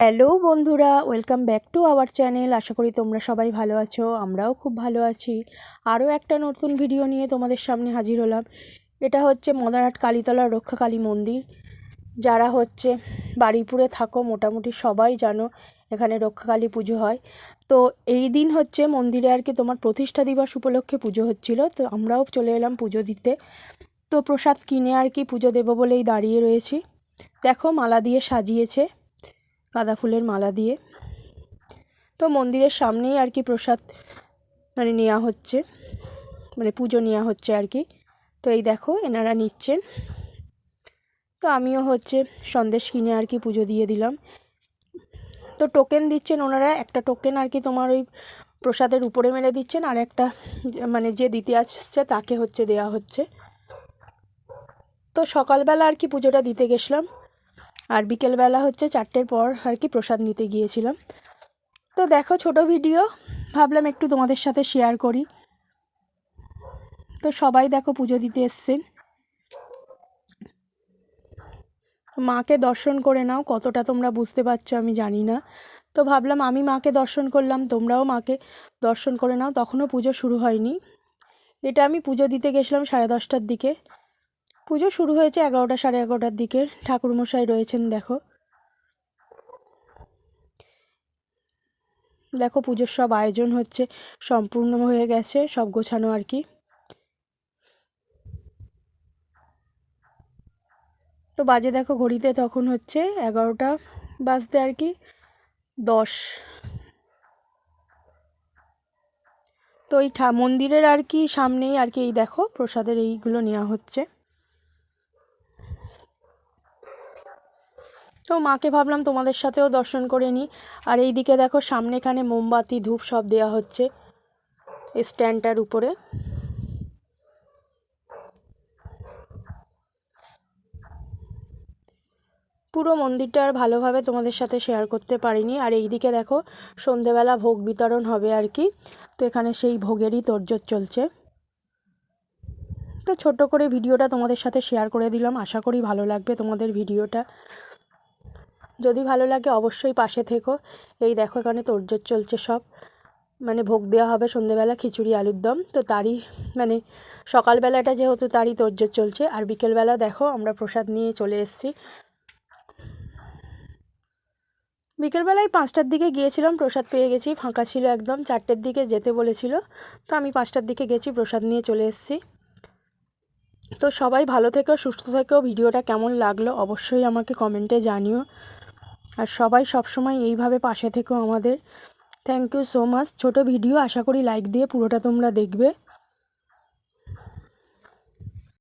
Hello বন্ধুরা, welcome back to our channel. আশা করি তোমরা সবাই ভালো আছো, আমরাও খুব ভালো আছি। আরও একটা নতুন ভিডিও নিয়ে তোমাদের সামনে হাজির হলাম। এটা হচ্ছে মদারহাট কালীতলার রক্ষাকালী মন্দির। যারা হচ্ছে বারুইপুরে থাকো মোটামুটি সবাই জানো এখানে রক্ষাকালী পুজো হয়। তো এই দিন হচ্ছে মন্দিরে আর কি তোমার প্রতিষ্ঠা দিবস উপলক্ষে পুজো হচ্ছিল, তো আমরাও চলে এলাম পুজো দিতে। তো প্রসাদ কিনে আর কি পুজো দেবো বলেই দাঁড়িয়ে রয়েছি। দেখো মালা দিয়ে সাজিয়েছে, গাঁদা ফুলের মালা দিয়ে। তো মন্দিরের সামনেই আর কি প্রসাদ নেওয়া হচ্ছে, পুজো নেওয়া হচ্ছে আর কি। তো এই দেখো এনারা নিচ্ছেন। তো আমিও হচ্ছে সন্দেশ কিনে আর কি পুজো দিয়ে দিলাম। তো টোকেন দিচ্ছেন ওনারা, একটা টোকেন আর কি তোমার ওই প্রসাদের উপরে মেরে দিচ্ছেন, আর একটা যে দিতে আসছে তাকে হচ্ছে দেওয়া হচ্ছে। তো সকালবেলা আর কি পুজোটা দিতে গেছিলাম, আর বিকেলবেলা হচ্ছে 4টের পর আর কি প্রসাদ নিতে গিয়েছিলাম। তো দেখো ছোট ভিডিও, ভাবলাম একটু তোমাদের সাথে শেয়ার করি। তো সবাই দেখো পুজো দিতে এসছেন। মাকে দর্শন করে নাও, কতটা তোমরা বুঝতে পারছো আমি জানি না। তো ভাবলাম আমি মাকে দর্শন করলাম, তোমরাও মাকে দর্শন করে নাও। তখনও পুজো শুরু হয়নি। এটা আমি পুজো দিতে গেছিলাম 10:30টার দিকে, পুজো শুরু হয়েছে 11টা 11:30টার দিকে। ঠাকুরমশাই রয়েছেন দেখো। দেখো পুজোর সব আয়োজন হচ্ছে, সম্পূর্ণ হয়ে গেছে, সব গোছানো আর কি। তো বাজে দেখো ঘড়িতে তখন হচ্ছে 11টা বাজতে আর কি 10। তো এই মন্দিরের আর কি সামনেই আর কি এই দেখো প্রসাদের এইগুলো নেওয়া হচ্ছে। তো মাকে ভাবলাম তোমাদের সাথেও দর্শন করে নিই। আর এই দিকে দেখো সামনে এখানে মোমবাতি ধূপ সব দেওয়া হচ্ছে স্ট্যান্ডটার উপরে। পুরো মন্দিরটা আর ভালোভাবে তোমাদের সাথে শেয়ার করতে পারিনি। আর এই দিকে দেখো সন্ধেবেলা ভোগ বিতরণ হবে আর কি। তো এখানে সেই ভোগেরই তোড়জোড় চলছে। তো ছোট করে ভিডিওটা তোমাদের সাথে শেয়ার করে দিলাম, আশা করি ভালো লাগবে তোমাদের ভিডিওটা। যদি ভালো লাগে অবশ্যই পাশে থেকো। এই দেখো এখানে তোড়জোড় চলছে সব, ভোগ দেওয়া হবে সন্ধেবেলা খিচুড়ি আলুর দম। তো তারই সকালবেলাটা যেহেতু তারই তোড়জোড় চলছে। আর বিকেলবেলা দেখো আমরা প্রসাদ নিয়ে চলে এসেছি। বিকেলবেলায় 5টার দিকে গিয়েছিলাম, প্রসাদ পেয়ে গেছি, ফাঁকা ছিল একদম। 4টের দিকে যেতে বলেছিল, তো আমি 5টার দিকে গেছি, প্রসাদ নিয়ে চলে এসেছি। তো সবাই ভালো থেকো, সুস্থ থেকো। ভিডিওটা কেমন লাগলো অবশ্যই আমাকে কমেন্টে জানিও। আর সবাই সবসময় এইভাবে পাশে থেকো আমাদের। Thank you so much. ছোট ভিডিও, আশা করি লাইক দিয়ে পুরোটা তোমরা দেখবে।